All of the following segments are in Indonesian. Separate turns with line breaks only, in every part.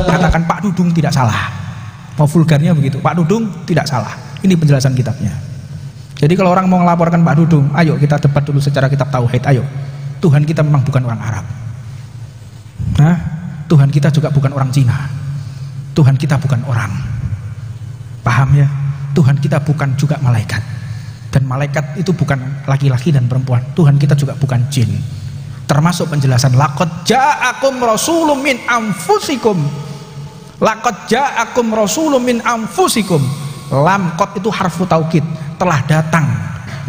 Katakan Pak Dudung tidak salah. Mau vulgarnya begitu, Pak Dudung tidak salah. Ini penjelasan kitabnya. Jadi kalau orang mau melaporkan Pak Dudung, ayo kita debat dulu secara kitab tauhid. Ayo, Tuhan kita memang bukan orang Arab. Nah, Tuhan kita juga bukan orang Cina. Tuhan kita bukan orang. Paham ya? Tuhan kita bukan juga malaikat. Dan malaikat itu bukan laki-laki dan perempuan. Tuhan kita juga bukan jin. Termasuk penjelasan laqad ja'akum rasulun min anfusikum. Laqad ja'akum rasulun min anfusikum. Lam qad itu harfu taukid. Telah datang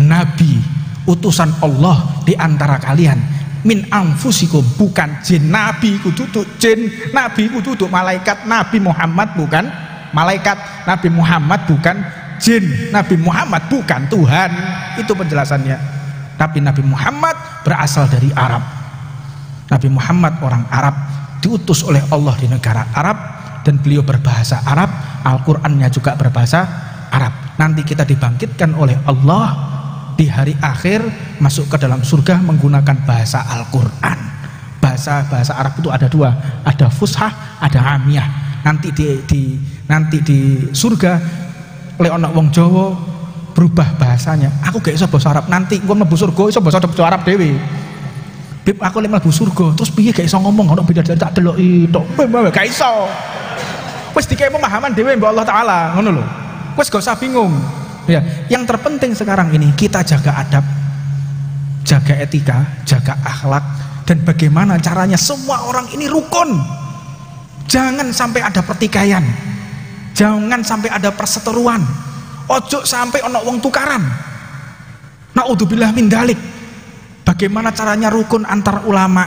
nabi utusan Allah di antara kalian. Min anfusikum, bukan jin. Nabi ku duduk jin, nabi ku duduk malaikat. Nabi Muhammad bukan malaikat, Nabi Muhammad bukan jin, Nabi Muhammad bukan Tuhan. Itu penjelasannya. Tapi Nabi Muhammad berasal dari Arab. Nabi Muhammad orang Arab, diutus oleh Allah di negara Arab, dan beliau berbahasa Arab. Al-Qur'annya juga berbahasa Arab. Nanti kita dibangkitkan oleh Allah di hari akhir, masuk ke dalam surga menggunakan bahasa Al-Qur'an. Bahasa Arab itu ada dua, ada fushah, ada amiyah. Nanti di surga oleh anak wong Jawa berubah bahasanya. Aku gak iso bahasa Arab, nanti gua mlebu surga iso bahasa Arab dhewe. Bib aku lek mlebu surga terus piye gak iso ngomong ono bidadari tak deloki tok. Gak iso. Wis dikei pemahaman dhewe mbok Allah taala, ngono lho. Wis gak usah bingung. Ya, yang terpenting sekarang ini kita jaga adab, jaga etika, jaga akhlak, dan bagaimana caranya semua orang ini rukun. Jangan sampai ada pertikaian, jangan sampai ada perseteruan, ojo sampai ono wong tukaran. Naudzubillah min dalik. Bagaimana caranya rukun antar ulama,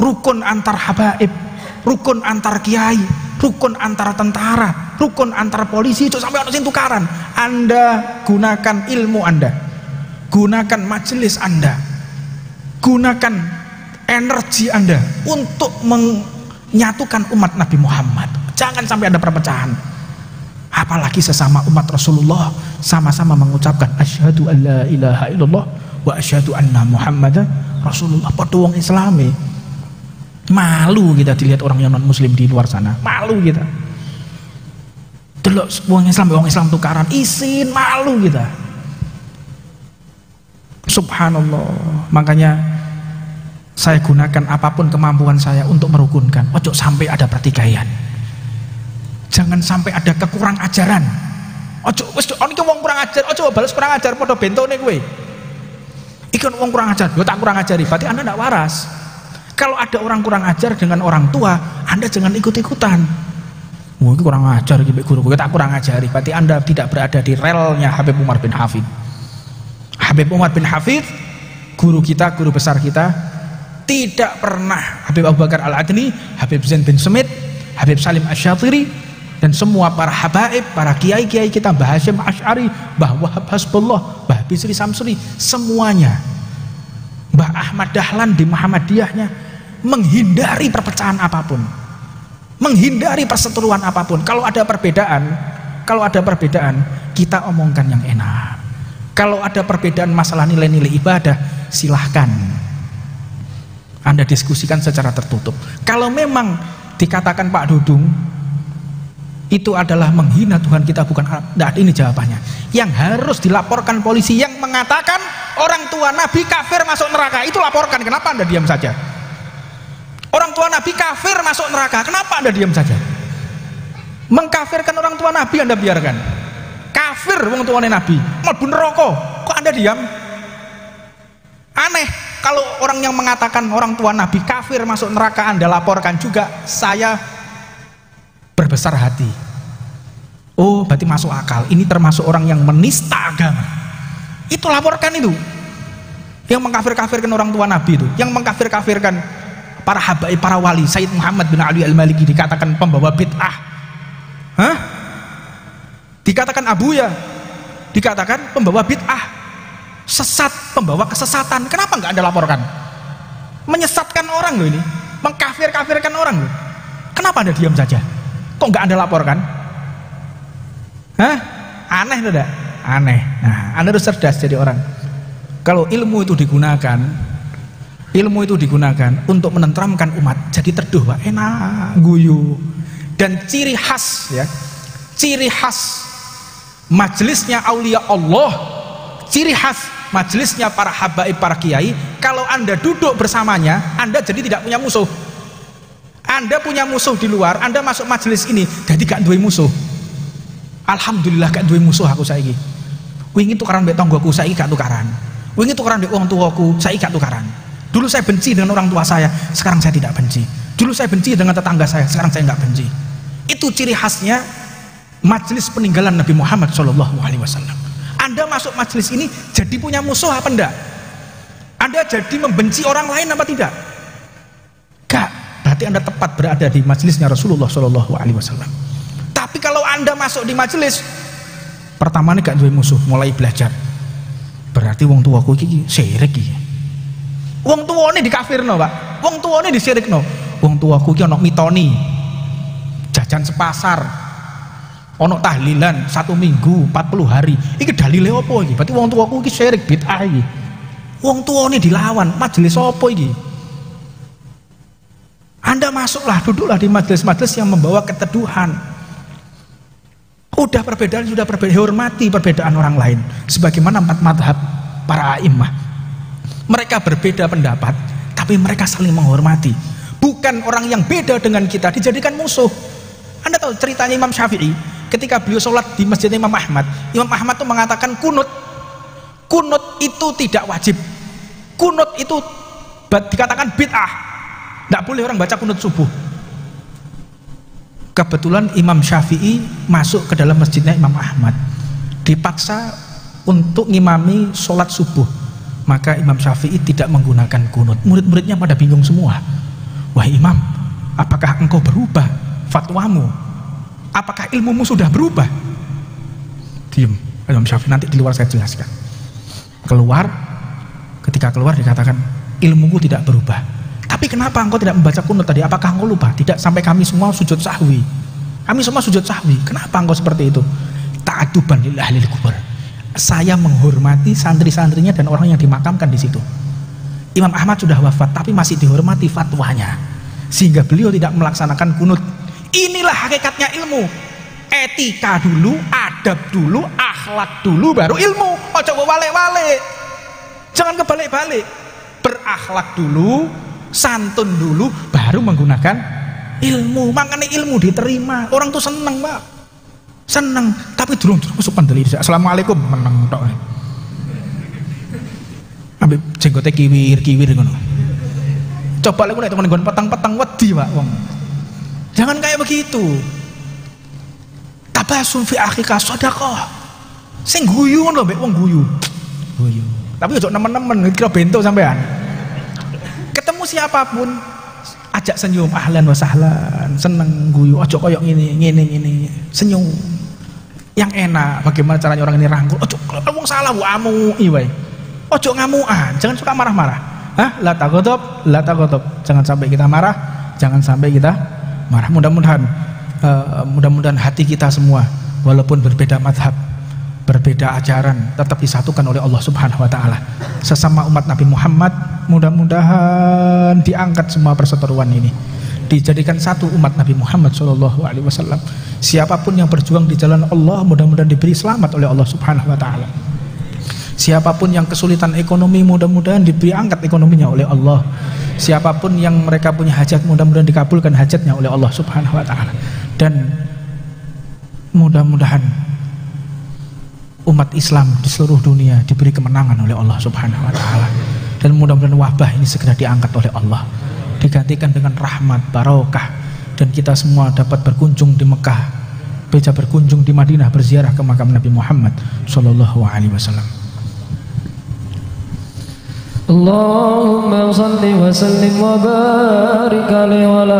rukun antar habaib, rukun antar kiai, rukun antar tentara, rukun antar polisi, itu sampai ono sing tukaran. Anda gunakan ilmu Anda, gunakan majelis Anda, gunakan energi Anda untuk menyatukan umat Nabi Muhammad. Jangan sampai ada perpecahan. Apalagi sesama umat Rasulullah sama-sama mengucapkan asyhadu an la ilaha illallah wa asyhadu anna Muhammadan Rasulullah. Padha wong Islami. Malu kita dilihat orang yang non muslim di luar sana. Malu kita. Delok wong Islam tukaran isin, malu kita. Subhanallah. Makanya saya gunakan apapun kemampuan saya untuk merukunkan. Ojo sampai ada pertikaian. Jangan sampai ada kekurang ajaran. Ojo wis iki wong kurang ajar, ojo balas kurang ajar padha bentone kowe. Iki wong kurang ajar, yo tak kurang ajari, berarti Anda enggak waras. Kalau ada orang kurang ajar dengan orang tua, Anda jangan ikut-ikutan. Wah, ini kurang ajar iki guru, tak kurang ajari. Berarti Anda tidak berada di relnya Habib Umar bin Hafid. Habib Umar bin Hafid, guru kita, guru besar kita, tidak pernah Habib Abu Bakar Al-Adni, Habib Zain bin Semit, Habib Salim Asy-Syatiri, dan semua para habaib, para kiai-kiai kita, Mbah Hasyim Asy'ari, Mbah Wahab Hasbullah, Mbah Bisri Samsuri, semuanya, Mbah Ahmad Dahlan di Muhammadiyahnya, menghindari perpecahan apapun, menghindari perseteruan apapun. Kalau ada perbedaan, kita omongkan yang enak. Kalau ada perbedaan masalah nilai-nilai ibadah, silahkan Anda diskusikan secara tertutup. Kalau memang dikatakan Pak Dudung itu adalah menghina Tuhan kita bukan Arab, nah, ini jawabannya. Yang harus dilaporkan polisi yang mengatakan orang tua Nabi kafir masuk neraka, itu laporkan. Kenapa Anda diam saja? Orang tua Nabi kafir masuk neraka, kenapa Anda diam saja? Mengkafirkan orang tua Nabi Anda biarkan. Kafir wong tuane Nabi, mlebu neraka, kok Anda diam? Aneh. Kalau orang yang mengatakan orang tua Nabi kafir masuk neraka Anda laporkan juga, saya berbesar hati. Oh, berarti masuk akal. Ini termasuk orang yang menista agama. Itu laporkan itu. Yang mengkafir-kafirkan orang tua Nabi itu, yang mengkafir-kafirkan para habaib, para wali. Sayyid Muhammad bin Ali Al-Maliki dikatakan pembawa bid'ah. Hah? Dikatakan Abuya, dikatakan pembawa bid'ah. Sesat, pembawa kesesatan. Kenapa nggak Anda laporkan? Menyesatkan orang loh ini, mengkafir-kafirkan orang loh. Kenapa Anda diam saja? Kok nggak Anda laporkan? Hah? Aneh tidak? Aneh. Nah, Anda harus cerdas jadi orang. Kalau ilmu itu digunakan, Ilmu itu digunakan untuk menenteramkan umat, jadi teduh, Pak, enak, guyu. Dan ciri khas ya, ciri khas majelisnya aulia Allah, ciri khas majelisnya para habaib, para kiai, kalau Anda duduk bersamanya, Anda jadi tidak punya musuh. Anda punya musuh di luar, Anda masuk majelis ini, jadi gak duwe musuh. Alhamdulillah gak duwe musuh aku saiki. Wingi tukaran mbek tanggoku, saiki gak tukaran. Wingi tukaran mbek wong tuaku, saiki gak tukaran. Dulu saya benci dengan orang tua saya, sekarang saya tidak benci. Dulu saya benci dengan tetangga saya, sekarang saya nggak benci. Itu ciri khasnya majelis peninggalan Nabi Muhammad SAW. Anda masuk majelis ini jadi punya musuh apa enggak? Anda jadi membenci orang lain apa tidak? Enggak. Berarti Anda tepat berada di majelisnya Rasulullah SAW. Tapi kalau Anda masuk di majelis, pertama nih gak duwe musuh, mulai belajar. Berarti wong tuaku iki syirik iki. Wong tuane dikafirno, Pak. Wong tuane disirikno. Wong tuaku iki ana mitoni. Jajan sepasar. Ana tahlilan 1 minggu 40 hari. Iki dalile apa iki? Berarti wong tuaku iki syirik bid'ah iki. Wong tuane dilawan, majelis apa iki? Anda masuklah, duduklah di majelis-majelis yang membawa keteduhan. Udah perbedaan, sudah perbedaan, hormati perbedaan orang lain. Sebagaimana 4 madhab para a'immah. Mereka berbeda pendapat, tapi mereka saling menghormati. Bukan orang yang beda dengan kita dijadikan musuh. Anda tahu ceritanya Imam Syafi'i ketika beliau sholat di masjid Imam Ahmad. Imam Ahmad itu mengatakan kunut itu tidak wajib. Kunut itu dikatakan bid'ah. Tidak boleh orang baca kunut subuh. Kebetulan Imam Syafi'i masuk ke dalam masjidnya Imam Ahmad, dipaksa untuk ngimami sholat subuh. Maka Imam Syafi'i tidak menggunakan kunut. Murid-muridnya pada bingung semua. Wahai Imam, apakah engkau berubah fatwamu? Apakah ilmumu sudah berubah? Diam Imam Syafi'i, nanti di luar saya jelaskan. Keluar, ketika keluar dikatakan ilmuku tidak berubah. Tapi kenapa engkau tidak membaca kunut tadi? Apakah engkau lupa? Tidak, sampai kami semua sujud sahwi. Kami semua sujud sahwi. Kenapa engkau seperti itu? Ta'aduban lil ahlil kubur. Saya menghormati santri-santrinya dan orang yang dimakamkan di situ. Imam Ahmad sudah wafat, tapi masih dihormati fatwanya, sehingga beliau tidak melaksanakan kunut. Inilah hakikatnya ilmu. Etika dulu, adab dulu, akhlak dulu, baru ilmu. Oh, coba balik-balik. Jangan kebalik-balik. Berakhlak dulu, santun dulu, baru menggunakan ilmu. Makanya ilmu diterima. Orang tuh seneng, Pak. Seneng, tapi durung sopan dari assalamualaikum meneng tok. Ambek jenggote kiwir ngono. Coba lek nek temen nggon petang-petang wedi, Pak, wong. Jangan kayak begitu. Tabasum fi akhika shadaqah. Sing guyu ngono mbek wong guyu. Guyu. Tapi ojo nemen-nemen kira bento sampean. Ketemu siapapun ajak senyum, ahlan wa sahlan, seneng guyu, ojo koyok ngene, senyum. Yang enak, bagaimana caranya orang ini rangkul. Ojo kalau salah bu amu iwai. Ojo ngamuan, jangan suka marah-marah. Hah? La taghadab. Jangan sampai kita marah, jangan sampai kita marah. Mudah-mudahan hati kita semua walaupun berbeda madhab, berbeda ajaran, tetap disatukan oleh Allah Subhanahu wa taala. Sesama umat Nabi Muhammad, mudah-mudahan diangkat semua perseteruan ini, dijadikan satu umat Nabi Muhammad SAW. Siapapun yang berjuang di jalan Allah, mudah-mudahan diberi selamat oleh Allah Subhanahu wa taala. Siapapun yang kesulitan ekonomi, mudah-mudahan diberi angkat ekonominya oleh Allah. Siapapun yang mereka punya hajat, mudah-mudahan dikabulkan hajatnya oleh Allah Subhanahu wa taala. Dan mudah-mudahan umat Islam di seluruh dunia diberi kemenangan oleh Allah Subhanahu wa taala. Dan mudah-mudahan wabah ini segera diangkat oleh Allah, digantikan dengan rahmat, barokah, dan kita semua dapat berkunjung di Mekah, bisa berkunjung di Madinah, berziarah ke makam Nabi Muhammad sallallahu alaihi wasallam.
Allahumma salli wa sallim wa barik alaihi wa ala